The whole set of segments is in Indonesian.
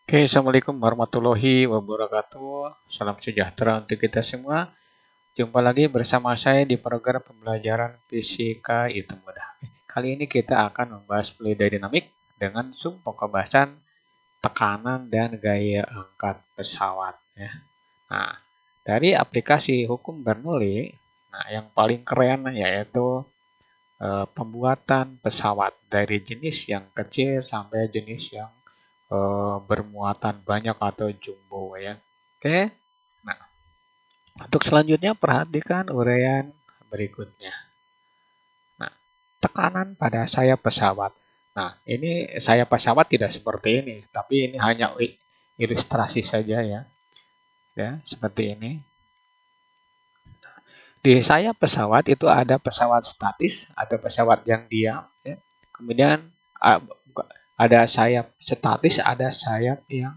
Oke, Assalamualaikum warahmatullahi wabarakatuh. Salam sejahtera untuk kita semua. Jumpa lagi bersama saya di program pembelajaran fisika itu mudah. Kali ini kita akan membahas fluida dinamik dengan pembahasan tekanan dan gaya angkat pesawat. Ya. Nah, dari aplikasi hukum Bernoulli, yang paling keren yaitu pembuatan pesawat dari jenis yang kecil sampai jenis yang bermuatan banyak atau jumbo ya. Oke. Nah, untuk selanjutnya perhatikan uraian berikutnya. Nah, tekanan pada sayap pesawat. Nah, ini sayap pesawat tidak seperti ini, tapi ini hanya ilustrasi saja ya. Ya, seperti ini. Di sayap pesawat itu ada pesawat statis, ada pesawat yang diam ya. Kemudian ada sayap statis, ada sayap yang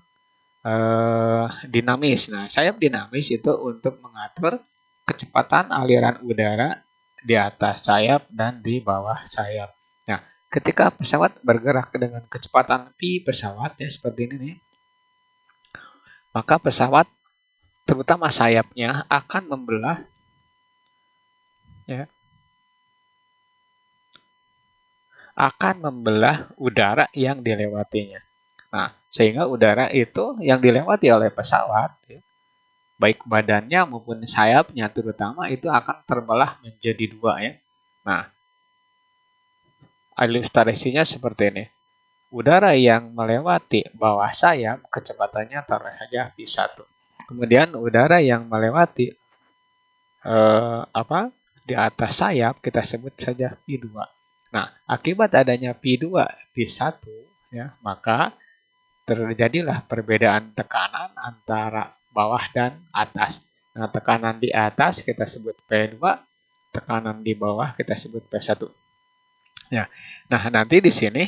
dinamis. Nah, sayap dinamis itu untuk mengatur kecepatan aliran udara di atas sayap dan di bawah sayap. Nah, ketika pesawat bergerak dengan kecepatan pi pesawat ya seperti ini nih, maka pesawat terutama sayapnya akan membelah ya, akan membelah udara yang dilewatinya. Nah, sehingga udara itu yang dilewati oleh pesawat ya, baik badannya maupun sayapnya terutama itu akan terbelah menjadi dua ya. Nah, ilustrasinya seperti ini. Udara yang melewati bawah sayap kecepatannya taruh saja V1. Kemudian udara yang melewati di atas sayap kita sebut saja V2. Nah, akibat adanya V2 V1 ya, maka terjadilah perbedaan tekanan antara bawah dan atas. Nah, tekanan di atas kita sebut P2, tekanan di bawah kita sebut P1. Ya. Nah, nanti di sini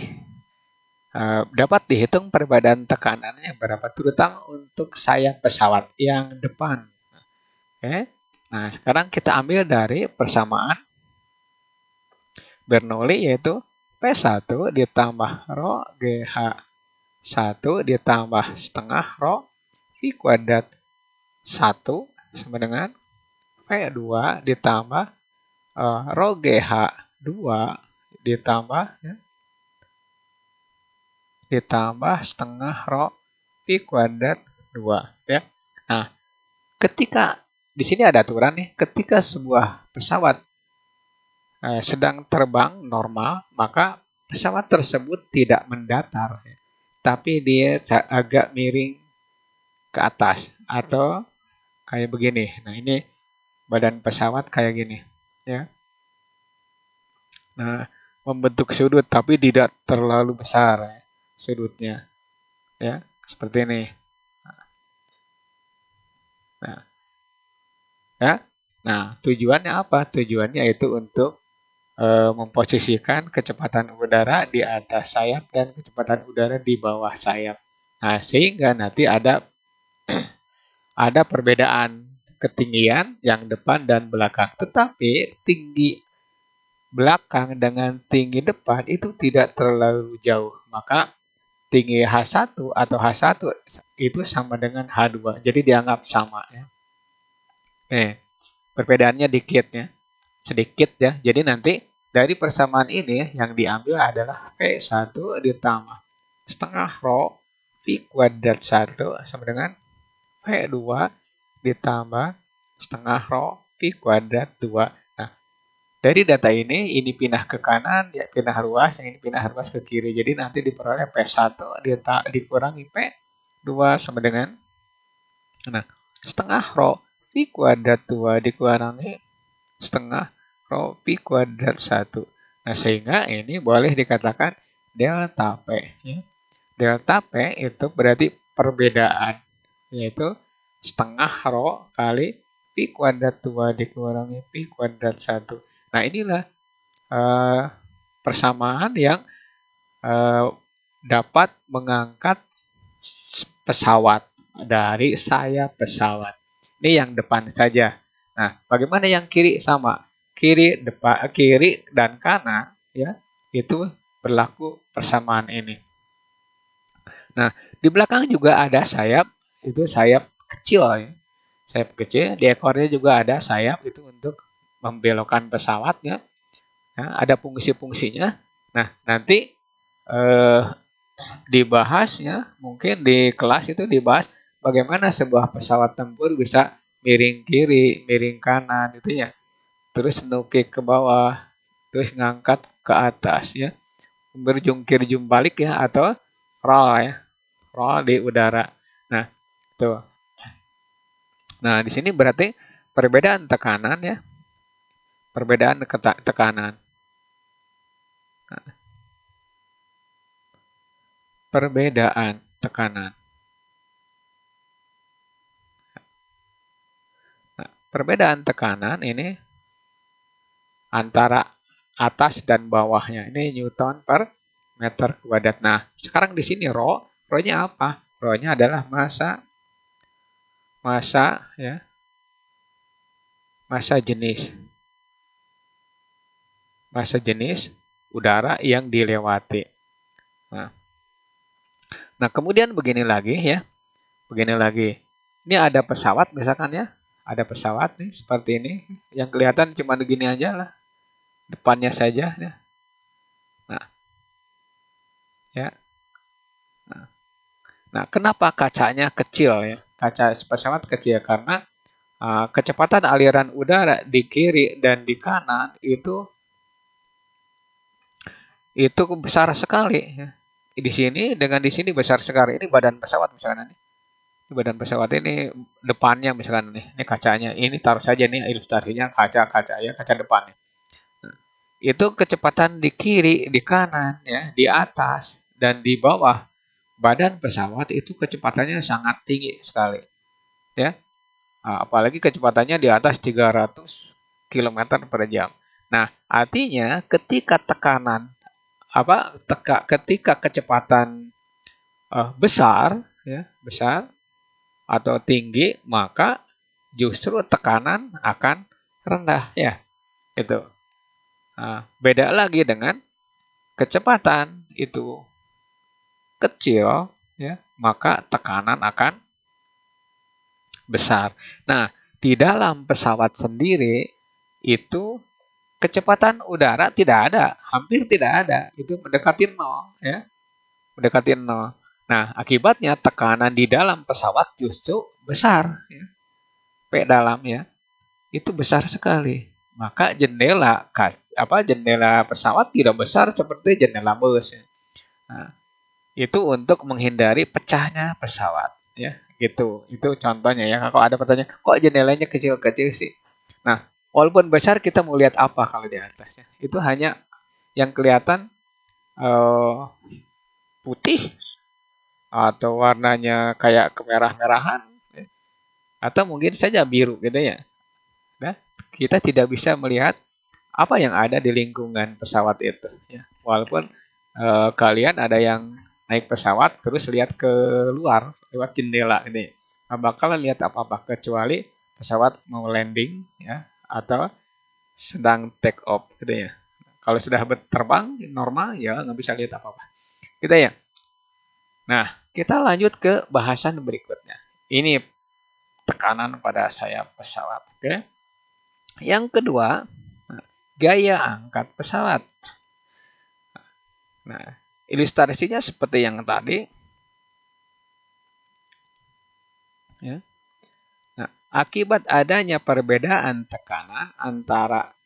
dapat dihitung perbedaan tekanannya berapa, terutama untuk sayap pesawat yang depan. Oke. Nah, sekarang kita ambil dari persamaan Bernoulli yaitu P1 ditambah rho GH1 ditambah setengah rho V kuadrat 1 sama dengan V2 ditambah rho GH2 ditambah ya, ditambah setengah rho V kuadrat 2 ya. Nah, ketika di sini ada aturan nih, ketika sebuah pesawat sedang terbang normal, maka pesawat tersebut tidak mendatar, ya, tapi dia agak miring ke atas atau kayak begini. Nah, ini badan pesawat kayak gini, ya. Nah, membentuk sudut tapi tidak terlalu besar ya, sudutnya, ya, seperti ini. Nah, ya. Nah, tujuannya apa? Tujuannya itu untuk memposisikan kecepatan udara di atas sayap dan kecepatan udara di bawah sayap. Nah, sehingga nanti ada perbedaan ketinggian yang depan dan belakang. Tetapi tinggi belakang dengan tinggi depan itu tidak terlalu jauh. Maka tinggi H1 atau H1 itu sama dengan H2. Jadi dianggap sama ya. Perbedaannya dikit ya. Sedikit ya. Jadi nanti dari persamaan ini yang diambil adalah P1 ditambah setengah rho V kuadrat 1 sama dengan P2 ditambah setengah rho V kuadrat 2. Nah, dari data ini pindah ke kanan, ya pindah ruas, yang ini pindah ruas ke kiri. Jadi nanti diperoleh P1 dikurangi P2 sama dengan setengah rho V kuadrat 2 dikurangi setengah rho Pi kuadrat 1. Nah, sehingga ini boleh dikatakan delta P. Ya. Delta P itu berarti perbedaan, yaitu setengah rho kali Pi kuadrat 2 dikurangi Pi kuadrat 1. Nah, inilah persamaan yang dapat mengangkat pesawat dari sayap pesawat. Ini yang depan saja. Nah, bagaimana yang kiri sama? Kiri dan kanan ya, itu berlaku persamaan ini. Nah, di belakang juga ada sayap, itu sayap kecil ya. Sayap kecil, di ekornya juga ada sayap itu untuk membelokkan pesawatnya. Ya, ada fungsi-fungsinya. Nah, nanti eh, dibahas ya, mungkin di kelas itu dibahas bagaimana sebuah pesawat tempur bisa miring kiri, miring kanan gitu ya. Terus nukik ke bawah, terus ngangkat ke atas ya. Berjungkir jumbalik ya atau roll ya, roll di udara. Nah, tuh. Nah, di sini berarti perbedaan tekanan ya, perbedaan tekanan. Nah, perbedaan tekanan. Nah, perbedaan tekanan ini antara atas dan bawahnya. Ini Newton per meter kuadrat. Nah, sekarang di sini rho-nya apa? Rho-nya adalah massa ya, massa jenis udara yang dilewati. Nah, kemudian begini lagi ya, begini lagi. Ini ada pesawat misalkan ya, ada pesawat nih seperti ini, yang kelihatan cuma begini aja lah, depannya saja ya. Nah, ya. Nah, kenapa kacanya kecil ya? Kaca pesawat kecil karena kecepatan aliran udara di kiri dan di kanan itu besar sekali ya. Di sini besar sekali. Ini badan pesawat misalkan ini. Ini badan pesawat ini depannya misalkan nih. Ini kacanya. Ini taruh saja nih ilustrasinya kaca ya, kaca depannya. Nah, itu kecepatan di kiri, di kanan ya, di atas dan di bawah badan pesawat itu kecepatannya sangat tinggi sekali ya. Apalagi kecepatannya di atas 300 km per jam. Nah, artinya ketika tekanan ketika kecepatan besar ya, besar atau tinggi, maka justru tekanan akan rendah ya. Itu. Beda lagi dengan kecepatan itu kecil ya, maka tekanan akan besar. Nah, di dalam pesawat sendiri itu kecepatan udara tidak ada, hampir tidak ada. Itu mendekati nol ya, mendekati nol. Nah, akibatnya tekanan di dalam pesawat justru besar ya. P dalam ya. Itu besar sekali. Maka jendela pesawat tidak besar seperti jendela bus ya. Nah, itu untuk menghindari pecahnya pesawat ya, gitu. Itu contohnya ya. Kalau ada pertanyaan, kok jendelanya kecil-kecil sih? Nah, walaupun besar kita mau lihat apa kalau di atasnya? Itu hanya yang kelihatan uh, putih atau warnanya kayak kemerah-merahan ya. Atau mungkin saja biru gitu ya. Nah, kita tidak bisa melihat apa yang ada di lingkungan pesawat itu ya. Walaupun kalian ada yang naik pesawat terus lihat ke luar lewat jendela ini, nggak bakalan lihat apa-apa kecuali pesawat mau landing ya atau sedang take off gitu ya. Kalau sudah terbang normal ya nggak bisa lihat apa-apa gitu ya. Nah, kita lanjut ke bahasan berikutnya. Ini tekanan pada sayap pesawat. Oke. Yang kedua, gaya angkat pesawat. Nah, ilustrasinya seperti yang tadi. Ya. Nah, akibat adanya perbedaan tekanan antara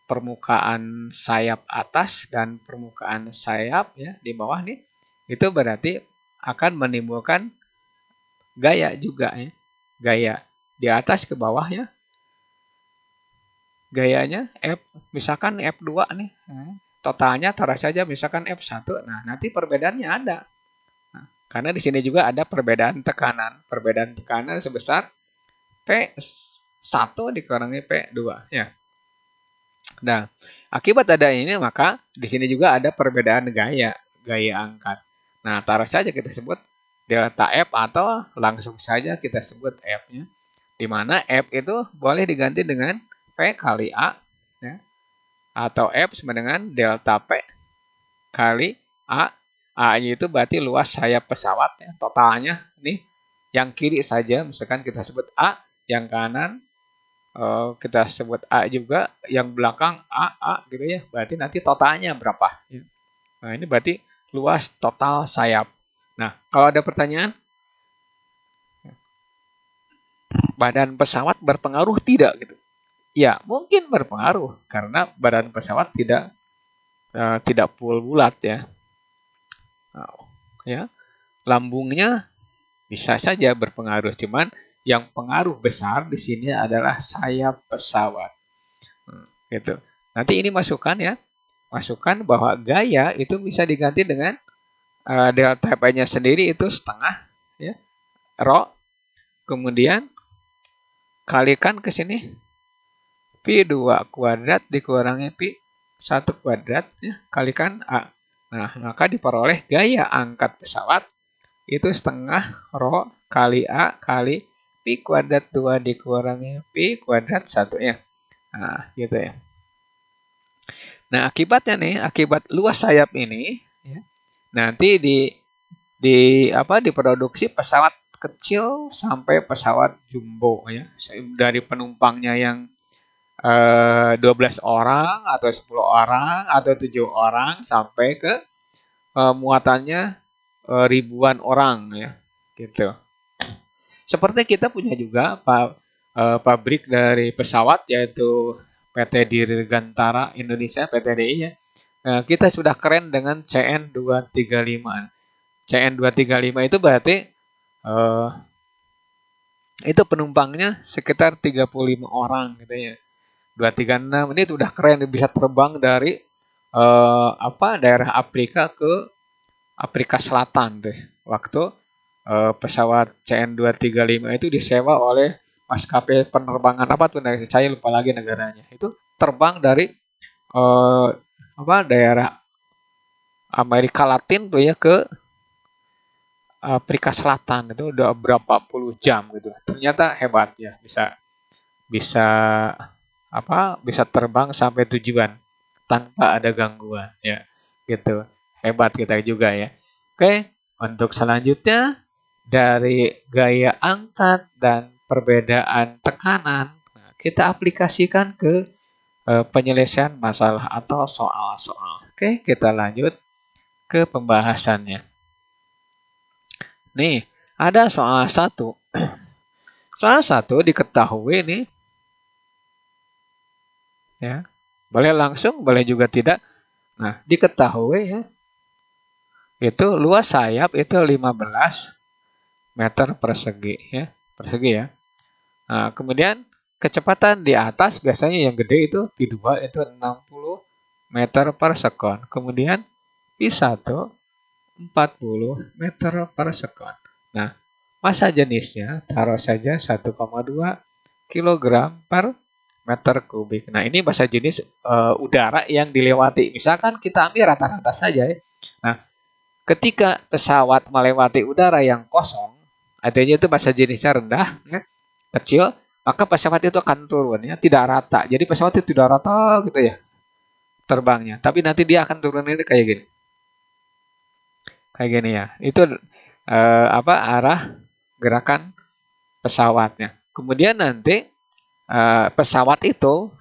permukaan sayap atas dan permukaan sayap ya di bawah nih, itu berarti akan menimbulkan gaya juga ya. Gaya di atas ke bawah ya. Gayanya misalkan F2 nih. Totalnya taruh saja misalkan F1. Nah, nanti perbedaannya ada. Karena di sini juga ada perbedaan tekanan. Perbedaan tekanan sebesar P1 dikurangi P2 ya. Nah, akibat ada ini maka di sini juga ada perbedaan gaya angkat. Nah, taruh saja kita sebut delta F atau langsung saja kita sebut F-nya. Di mana F itu boleh diganti dengan P kali A ya. Atau F sama dengan delta P kali A A-nya itu berarti luas sayap pesawat ya, totalnya nih. Yang kiri saja misalkan kita sebut A, yang kanan kita sebut A juga, yang belakang A gitu ya. Berarti nanti totalnya berapa? Ya. Nah, ini berarti luas total sayap. Nah, kalau ada pertanyaan, badan pesawat berpengaruh tidak gitu? Ya, mungkin berpengaruh karena badan pesawat tidak full bulat ya. Nah, ya, lambungnya bisa saja berpengaruh, cuman yang pengaruh besar di sini adalah sayap pesawat. Gitu. Nanti ini masukkan ya, masukkan bahwa gaya itu bisa diganti dengan delta P-nya sendiri itu setengah ya, rho, kemudian kalikan ke sini Pi2 kuadrat dikurangi Pi1 kuadrat ya, kalikan A. Nah, maka diperoleh gaya angkat pesawat itu setengah rho kali A kali Pi kuadrat 2 dikurangi Pi kuadrat 1 ya. Nah, gitu ya. Nah, akibatnya nih, akibat luas sayap ini ya, nanti diproduksi pesawat kecil sampai pesawat jumbo ya. Dari penumpangnya yang 12 orang atau 10 orang atau 7 orang sampai ke muatannya ribuan orang ya. Gitu. Seperti kita punya juga pabrik dari pesawat yaitu PT Dirgantara Indonesia, PT-DI ya. Kita sudah keren dengan CN235. CN235 itu berarti itu penumpangnya sekitar 35 orang gitu ya. 236 ini udah keren, bisa terbang dari daerah Afrika ke Afrika Selatan deh. Waktu pesawat CN235 itu disewa oleh maskapai penerbangan apa tuh, saya lupa lagi negaranya. Itu terbang dari daerah Amerika Latin tuh ya ke Afrika Selatan, itu udah berapa puluh jam gitu. Ternyata hebat ya, bisa bisa terbang sampai tujuan tanpa ada gangguan ya. Gitu. Hebat kita juga ya. Oke, untuk selanjutnya dari gaya angkat dan perbedaan tekanan, kita aplikasikan ke penyelesaian masalah atau soal-soal. Oke, kita lanjut ke pembahasannya. Nih, ada soal 1. Soal 1 diketahui nih. Ya. Boleh langsung, boleh juga tidak. Nah, diketahui ya. Itu luas sayap itu 15 meter persegi ya. Persegi ya. Nah, kemudian kecepatan di atas biasanya yang gede itu Pi2 itu 60 meter per sekon. Kemudian Pi1 40 meter per sekon. Nah, massa jenisnya taruh saja 1,2 kg per meter kubik. Nah, ini massa jenis udara yang dilewati. Misalkan kita ambil rata-rata saja ya. Nah, ketika pesawat melewati udara yang kosong, artinya itu massa jenisnya rendah, ya, kecil, maka pesawat itu akan turun ya, tidak rata. Jadi pesawat itu tidak rata gitu ya terbangnya. Tapi nanti dia akan turun ini kayak gini. Kayak gini ya. Itu arah gerakan pesawatnya. Kemudian nanti pesawat itu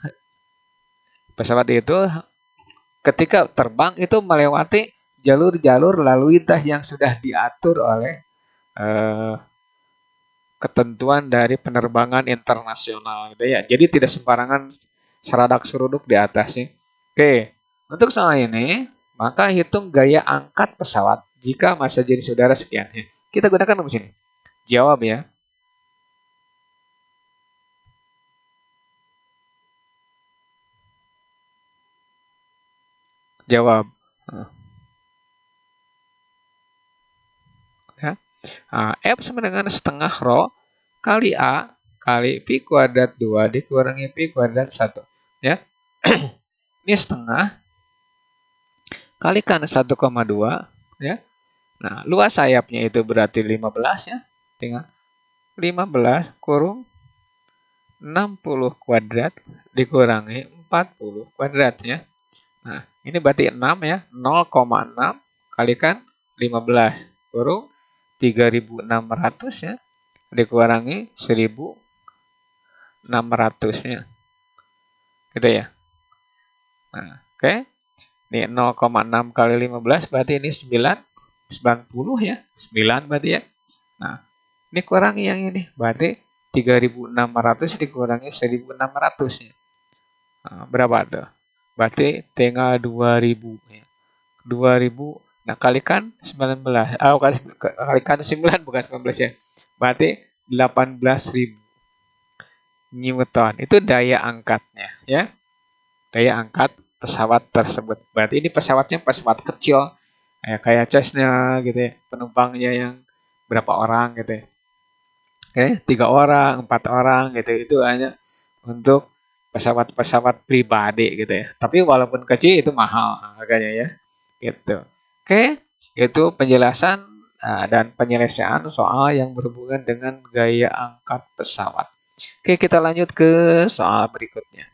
ketika terbang itu melewati jalur-jalur lalu lintas yang sudah diatur oleh ketentuan dari penerbangan internasional gitu ya. Jadi tidak sembarangan seradak seruduk di atasnya. Oke, untuk soal ini maka hitung gaya angkat pesawat jika massa jenis udara sekian. Kita gunakan rumus ini. Jawab ya. Jawab. Ya. F sama dengan setengah rho kali A kali Pi kuadrat 2 dikurangi Pi kuadrat 1. Ya. Ini setengah kalikan 1,2 ya. Nah, luas sayapnya itu berarti 15 ya. Tinggal 15 kurung 60 kuadrat dikurangi 40 kuadrat ya. Nah, ini berarti 6 ya. 0,6 kalikan 15 kurung 3.600 ya, dikurangi 1.600 ya, gitu ya. Nah, oke. Ini 0,6 kali 15 berarti ini 90 ya. 9 berarti ya. Nah, ini kurangi yang ini. Berarti 3.600 dikurangi 1.600 ya. Nah, berapa tuh? Berarti tinggal 2.000 ya. 2.000. Nah, kalikan 19. Kalikan 9 bukan 19 ya. Berarti 18.000 Newton. Itu daya angkatnya ya. Daya angkat pesawat tersebut. Berarti ini pesawatnya pesawat kecil. Kayak Cessna gitu ya. Penumpangnya yang berapa orang gitu ya. 3 orang, 4 orang gitu. Itu hanya untuk pesawat-pesawat pribadi gitu ya. Tapi walaupun kecil itu mahal harganya ya. Gitu. Itu penjelasan dan penyelesaian soal yang berhubungan dengan gaya angkat pesawat. Kita lanjut ke soal berikutnya.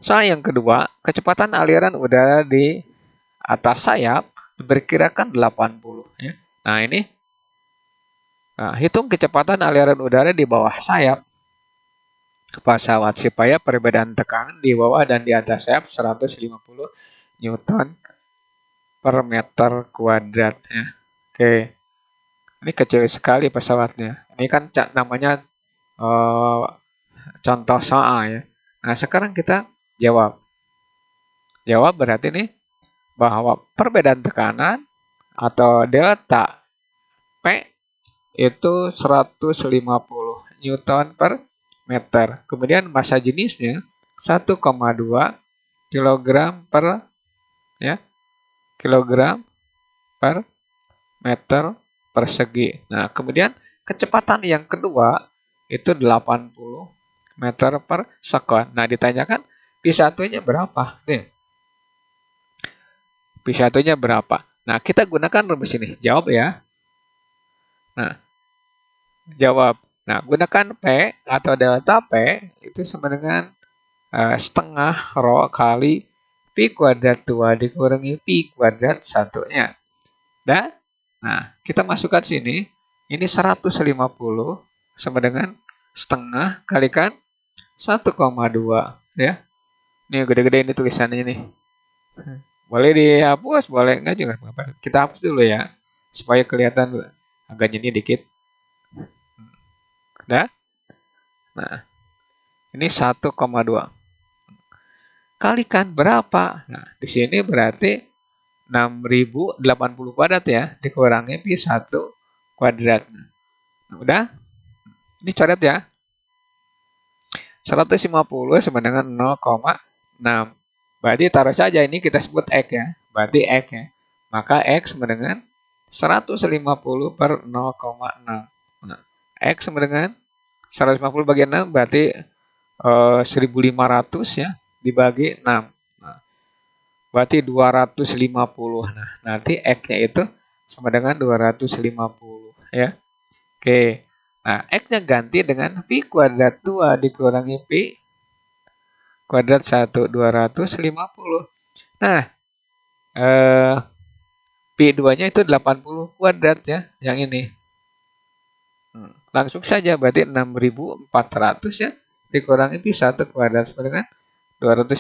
Soal yang kedua, kecepatan aliran udara di atas sayap diperkirakan 80 ya. Nah, ini hitung kecepatan aliran udara di bawah sayap pesawat supaya perbedaan tekanan di bawah dan di atas sayap 150 Newton per meter kuadrat ya. Ini kecil sekali pesawatnya. Ini kan namanya contoh soal ya. Nah, sekarang kita jawab. Jawab berarti nih bahwa perbedaan tekanan atau delta P itu 150 Newton per meter. Kemudian massa jenisnya 1,2 kilogram per ya, kilogram per meter persegi. Nah, kemudian kecepatan yang kedua itu 80 meter per sekon. Nah, ditanyakan P1-nya berapa? Nih. P1-nya berapa? Nah, kita gunakan rumus ini. Jawab ya. Nah, jawab. Nah, gunakan P atau delta P itu sama dengan setengah rho kali Pi kuadrat 2 dikurangi Pi kuadrat 1-nya. Dan, nah, kita masukkan sini. Ini 150 sama dengan setengah kalikan 1,2 ya. Ini gede-gede ini tulisannya nih. Boleh dihapus, boleh enggak juga apa-apa. Kita hapus dulu ya supaya kelihatan agak nyeni dikit. Nah, ini 1,2 kalikan berapa? Nah, di sini berarti 6.080 kuadrat ya dikurangi pi 1 kuadrat. Nah, udah? Ini coret ya. 150 sama dengan 0,6. Berarti taruh saja ini kita sebut X ya. Berarti X ya. Maka X sama dengan 150 per 0,6. Nah, X sama dengan 150 bagi 6 berarti 1.500 ya dibagi 6. Nah, berarti 250. Nah, nanti X-nya itu sama dengan 250 ya. Oke. Nah, X-nya ganti dengan Pi kuadrat 2 dikurangi Pi kuadrat 1, 250. Nah, Pi 2-nya itu 80 kuadrat ya, yang ini. Langsung saja, berarti 6.400 ya, dikurangi Pi 1 kuadrat sama dengan 250.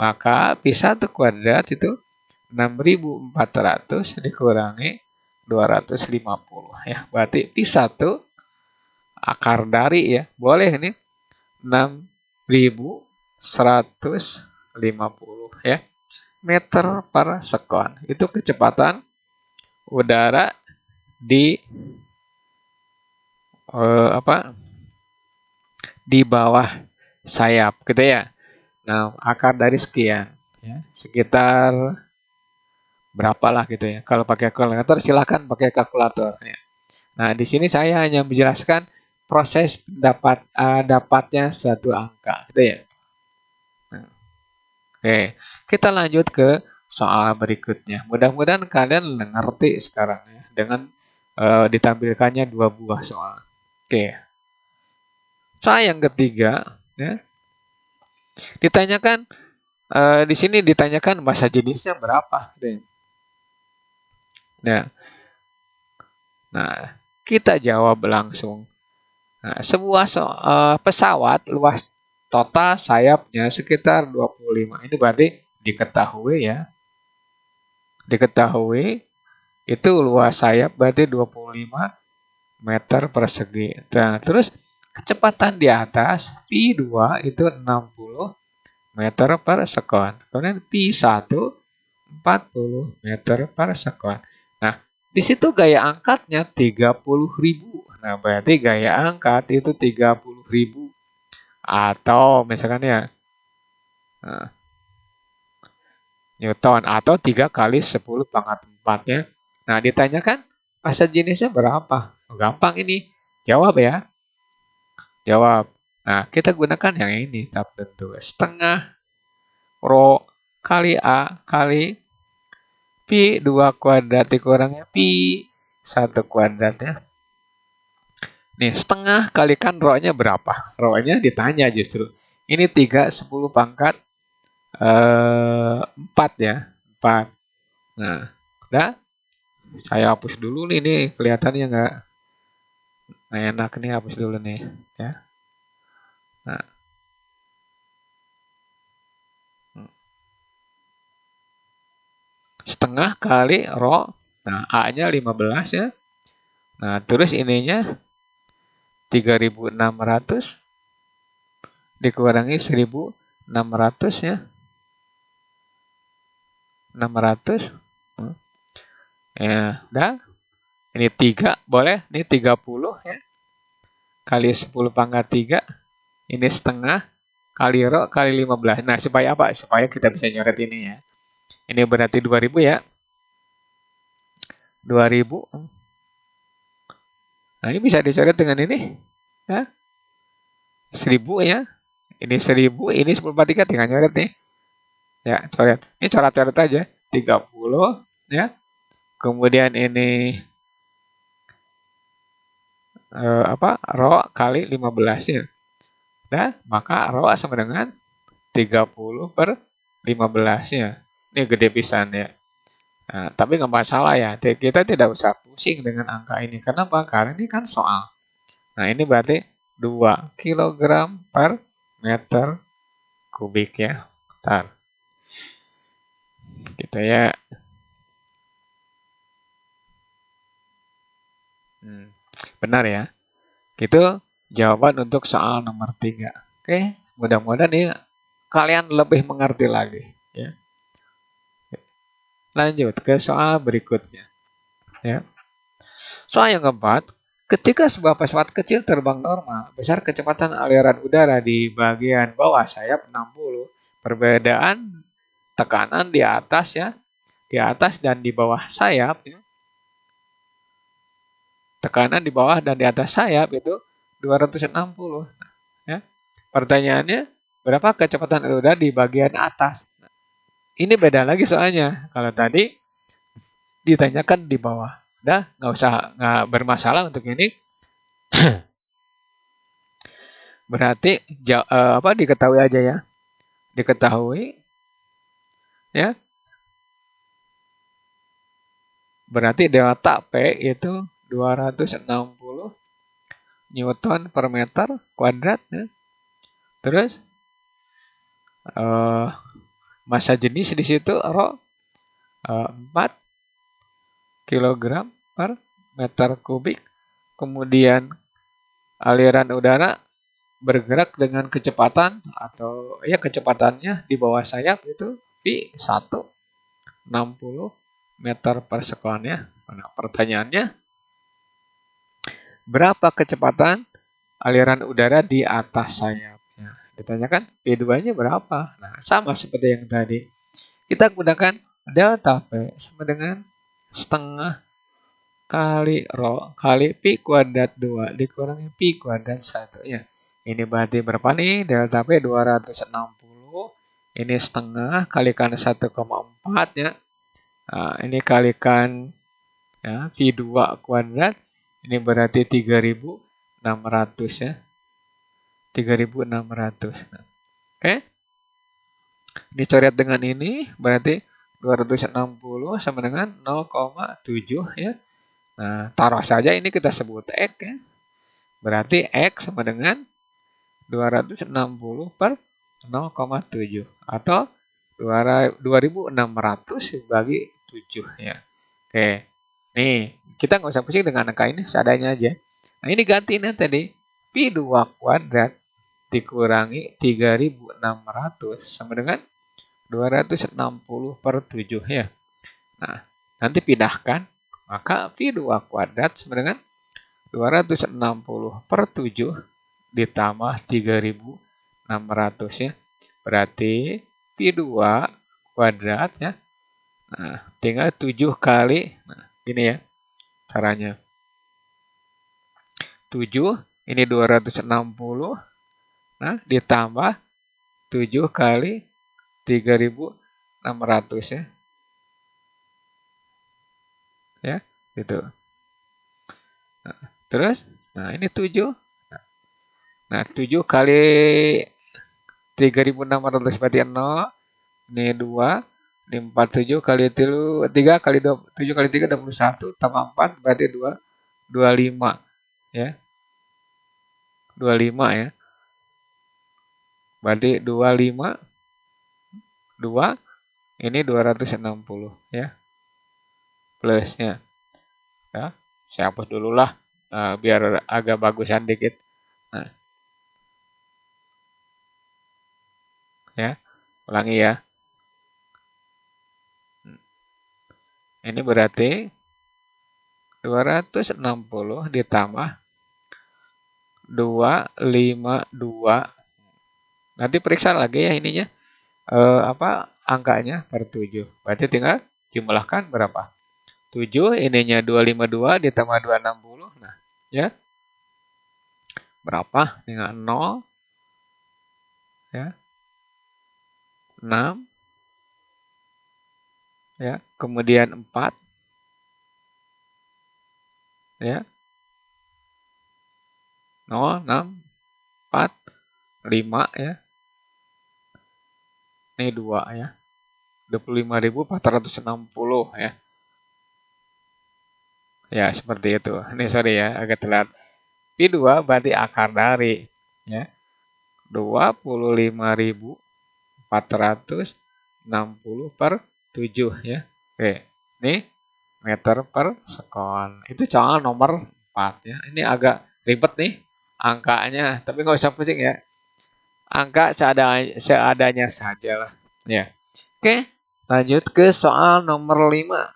Maka Pi 1 kuadrat itu 6.400 dikurangi 250 ya. Berarti Pi 1 akar dari ya. Boleh ini 6.150 ya meter per sekon. Itu kecepatan udara di di bawah sayap gitu ya. Nah, akar dari sekian ya. Sekitar berapa lah gitu ya. Kalau pakai kalkulator silakan pakai kalkulator ya. Nah, di sini saya hanya menjelaskan proses dapatnya suatu angka gitu ya. Nah, oke, kita lanjut ke soal berikutnya. Mudah-mudahan kalian ngerti sekarang ya dengan ditampilkannya 2 buah soal. Oke. Soal yang ketiga ya. Ditanyakan di sini ditanyakan massa jenisnya berapa gitu ya. Nah, kita jawab langsung. Nah, sebuah pesawat luas total sayapnya sekitar 25. Ini berarti diketahui ya. Diketahui itu luas sayap berarti 25 meter persegi. Nah, terus kecepatan di atas P2 itu 60 meter per sekon. Kemudian P1 40 meter per sekon. Nah, di situ gaya angkatnya 30.000. Nah, berarti gaya angkat itu 30.000. Atau misalkan ya, nah, Newton atau 3 kali 10 pangkat 4-nya. Nah, ditanyakan massa jenisnya berapa? Oh, gampang ini. Jawab ya. Jawab. Nah, kita gunakan yang ini. Tahap tentu. Setengah Rho kali A kali Pi 2 kuadrat dikurangnya Pi 1 kuadrat ya. Nih, setengah kalikan Rho-nya berapa? Rho-nya ditanya justru. Ini 3, 10 pangkat 4 ya. 4. Nah, udah. Saya hapus dulu nih, ini kelihatannya nggak enak nih, hapus dulu nih ya. Nah, setengah kali Rho. Nah, A-nya 15 ya. Nah, terus ininya 3.600 dikurangi 1.600 ya. 600. Ya, udah. Ini 3 boleh, ini 30 ya. Kali 10 pangkat 3. Ini setengah kali Rho kali 15. Nah, supaya apa? Supaya kita bisa nyoret ini ya. Ini berarti 2000 ya. 2000. Nah, ini bisa dicoret dengan ini. Ya. 1000 ya. Ini 1000, ini 10/3 tinggal nyoret nih. Ya, coret. Ini coret-coret aja. 30 ya. Kemudian ini Rho kali 15 ya. Nah, maka Rho sama dengan 30/15 ya. Ini gede pisan ya. Nah, tapi nggak masalah ya. Kita tidak usah pusing dengan angka ini. Kenapa? Karena ini kan soal. Nah, ini berarti 2 kg per meter kubik ya. Bentar. Kita ya. Benar ya. Itu jawaban untuk soal nomor 3. Oke, mudah-mudahan nih kalian lebih mengerti lagi ya. Lanjut ke soal berikutnya ya. Soal yang keempat, ketika sebuah pesawat kecil terbang normal, besar kecepatan aliran udara di bagian bawah sayap 60, perbedaan tekanan di atas ya, di atas dan di bawah sayap ya. Tekanan di bawah dan di atas sayap itu 260 ya. Pertanyaannya, berapa kecepatan udara di bagian atas? Ini beda lagi soalnya. Kalau tadi ditanyakan di bawah. Udah, nggak bermasalah untuk ini. Berarti diketahui aja ya. Diketahui ya. Berarti delta P itu 260 Newton per meter kuadrat ya. Terus massa jenis di situ Rho 4 kg per meter kubik. Kemudian aliran udara bergerak dengan kecepatan atau ya kecepatannya di bawah sayap itu V1 60 meter per sekon ya. Nah, pertanyaannya, berapa kecepatan aliran udara di atas sayapnya? Ditanyakan P2-nya berapa? Nah, sama seperti yang tadi. Kita gunakan delta P sama dengan setengah kali Rho kali Pi kuadrat 2 dikurangi Pi kuadrat 1 ya. Ini berarti berapa nih? Delta P 260. Ini setengah kalikan 1,4 ya. Nah, ini kalikan ya, V2 kuadrat. Ini berarti 3.600 ya. 3.600. Nah, oke. Dicoret dengan ini berarti 260 sama dengan 0,7 ya. Nah, taruh saja ini kita sebut X ya. Berarti X sama dengan 260 per 0,7 atau 2600 bagi 7 ya. Oke. Nih, kita nggak usah pusing dengan angka ini, seadanya aja. Nah, ini gantiin tadi. Pi 2 kuadrat dikurangi 3600 sama dengan 260 per 7 ya. Nah, nanti pindahkan, maka Pi 2 kuadrat sama dengan 260 per 7 ditambah 3600 ya. Berarti Pi 2 kuadrat ya. Nah, tinggal 7 kali. Nah, ini ya caranya. 7, ini 260. Nah, ditambah 7 kali 3600 ya. Ya, gitu. Nah, terus, nah ini 7. Nah, 7 kali 3600 berarti 0. Ini 2. Ini 47 kali 3 kali 7 kali 3 21 tambah 4 berarti 25 ya. 25 ya. Berarti 25 2 ini 260 ya. Plusnya. Ya, saya hapus dulu lah biar agak bagusan dikit. Nah. Ya, ulangi ya. Ini berarti 260 ditambah 252. Nanti periksa lagi ya ininya. Angkanya per 7. Berarti tinggal jumlahkan berapa? 7 ininya 252 ditambah 260. Nah, ya. Berapa? Dengan 0 ya. 6 ya, kemudian 4 ya. 0 6 4 5 ya. Ini 2 ya. 25.460 ya. Ya, seperti itu. Ini sorry ya, agak telat. Pi 2 berarti akar dari ya. 25.460 per 7 ya. Oke, ini meter per sekon. Itu soal nomor 4 ya. Ini agak ribet nih angkanya, tapi nggak usah pusing ya. Angka seadanya saja lah. Ya. Oke, lanjut ke soal nomor 5.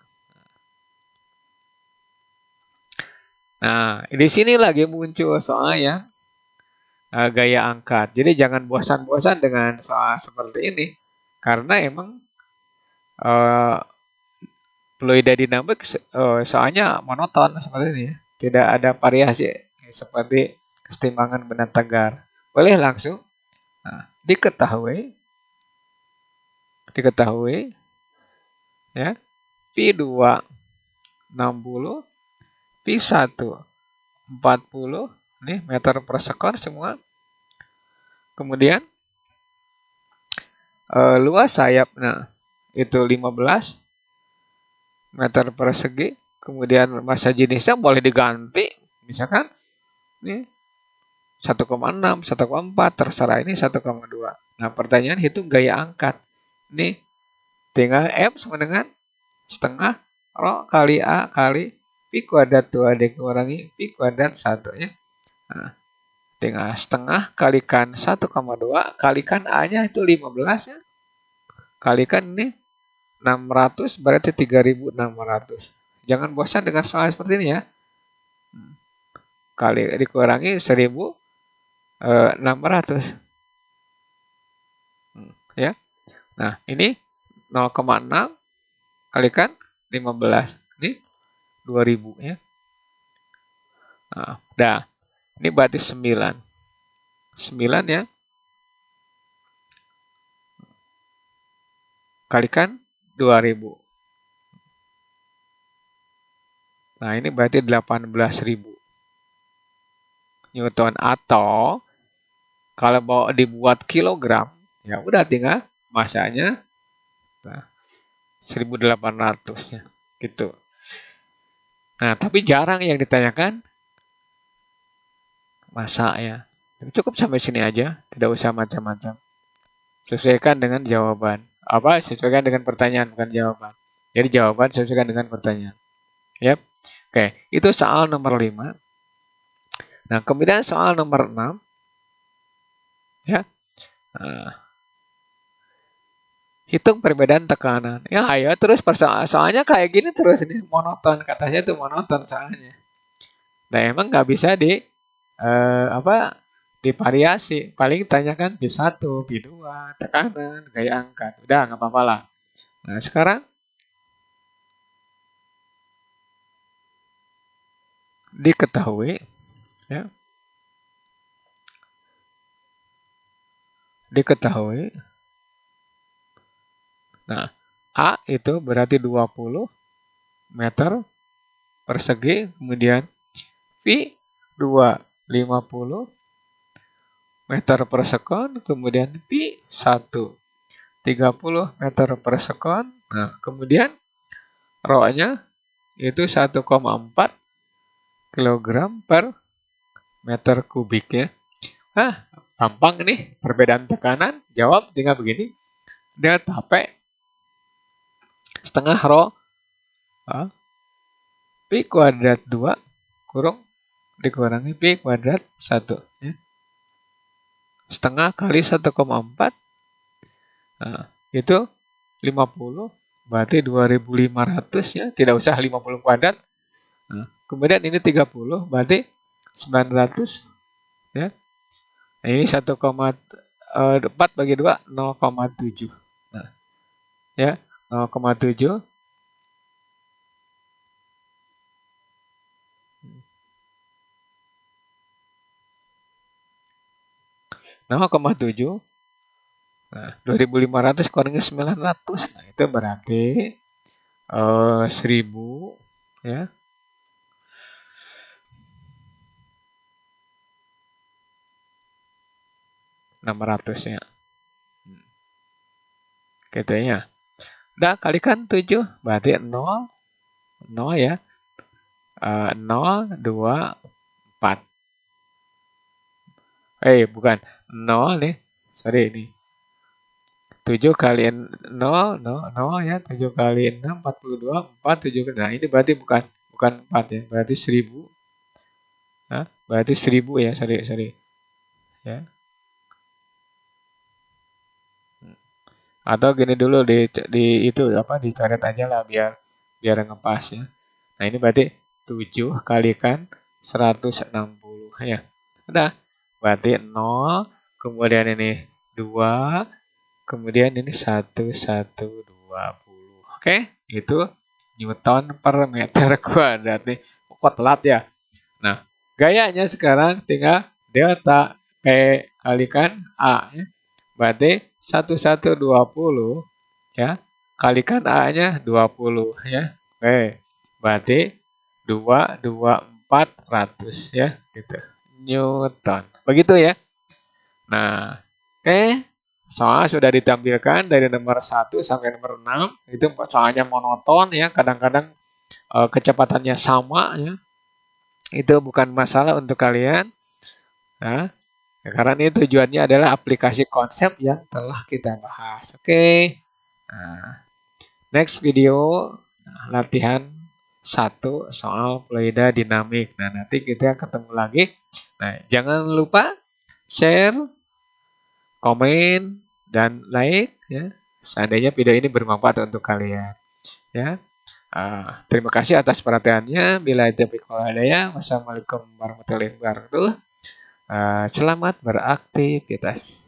Nah, di sini lagi muncul soal yang gaya angkat. Jadi jangan bosan-bosan dengan soal seperti ini. Karena emang fluid dynamic soalnya monoton seperti ini ya. Tidak ada variasi seperti kesetimbangan benang tegar. Boleh langsung diketahui ya. Pi 2 60, Pi 1 40 nih meter per sekon semua. Kemudian luas sayap itu 15 meter persegi. Kemudian massa jenisnya boleh diganti. Misalkan ini 1,6, 1,4 terserah, ini 1,2. Nah, pertanyaan hitung gaya angkat. Ini tinggal M sama dengan setengah Rho kali A kali Pi kuadrat 2 dikurangi Pi kuadrat 1 ya. Nah, tinggal setengah kalikan 1,2 kalikan A-nya itu 15 ya. Kalikan ini 600 berarti 3.600. Jangan bosan dengan soal seperti ini ya. Kali dikurangi 1.600. Ya. Nah, ini 0,6 kalikan 15. Ini 2000 ya. Nah, dah. Ini berarti 9. 9 ya. Kalikan 2000. Nah, ini berarti 18.000 Newton, atau kalau mau dibuat kilogram, ya udah tinggal masanya 1800 ya. Gitu. Nah, tapi jarang yang ditanyakan masa ya. Cukup sampai sini aja, tidak usah macam-macam. Sesuaikan dengan jawaban. Apa? Sesuaikan dengan pertanyaan, bukan jawaban. Jadi jawaban sesuaikan dengan pertanyaan. Yap. Oke, itu soal nomor 5. Nah, kemudian soal nomor 6. Ya. Hitung perbedaan tekanan. Ya, ayo terus soalnya kayak gini terus nih, monoton. Katanya tuh monoton soalnya. Nah, emang nggak bisa divariasi. Paling tanyakan P1, P2, tekanan, gaya angkat. Udah, nggak apa-apa lah. Nah, sekarang diketahui, ya, diketahui. Nah, A itu berarti 20 meter persegi, kemudian V 250 meter per sekon, kemudian P 1 30 meter per sekon. Nah, kemudian rho-nya itu 1,4 kg per meter kubik ya. Gampang nih perbedaan tekanan. Jawab tinggal begini. Delta P setengah rho P kuadrat 2 kurung dikurangi P kuadrat 1 ya. Setengah kali 1,4 itu 50, berarti 2500 ya, tidak usah 50 kuadrat. Nah, kemudian ini 30, berarti 900 ya. Nah, ini 1,4 bagi 2 0,7. Nah, ya, 0,7 0,7. Nah, 2500 kurangi 900. Nah, itu berarti 1000 ya. 600 ya. Gitu ya. Udah kalikan 7 berarti 0 ya. 0 2 4. Bukan 0 nih. Sorry ini. 7 kali 0 ya. 7 kali 6 42 4 7. Nah, ini berarti bukan 4 ya. Berarti 1000. Nah, berarti 1000 ya. Sorry. Ya. Atau gini dulu dicoret aja lah biar ngepas ya. Nah, ini berarti 7 kalikan 160 ya. Udah. Berarti 0, kemudian ini 2, kemudian ini 1120. Oke, itu Newton per meter kuadrat nih. Kok telat ya? Nah, gayanya sekarang tinggal delta P kalikan A ya. Berarti 1120 ya, kalikan A-nya 20 ya. Berarti 400 ya, gitu. Newton. Begitu ya. Nah, soal sudah ditampilkan dari nomor 1 sampai nomor 6. Itu soalnya monoton ya, kadang-kadang kecepatannya sama ya. Itu bukan masalah untuk kalian. Nah, karena ini tujuannya adalah aplikasi konsep yang telah kita bahas. Oke. Nah, next video latihan 1 soal fluida dinamik. Nah, nanti kita ketemu lagi. Nah, jangan lupa share, komen, dan like ya. Seandainya video ini bermanfaat untuk kalian. Ya. Terima kasih atas perhatiannya. Bila taufiq wal hidayah. Wassalamualaikum warahmatullahi wabarakatuh. Selamat beraktivitas.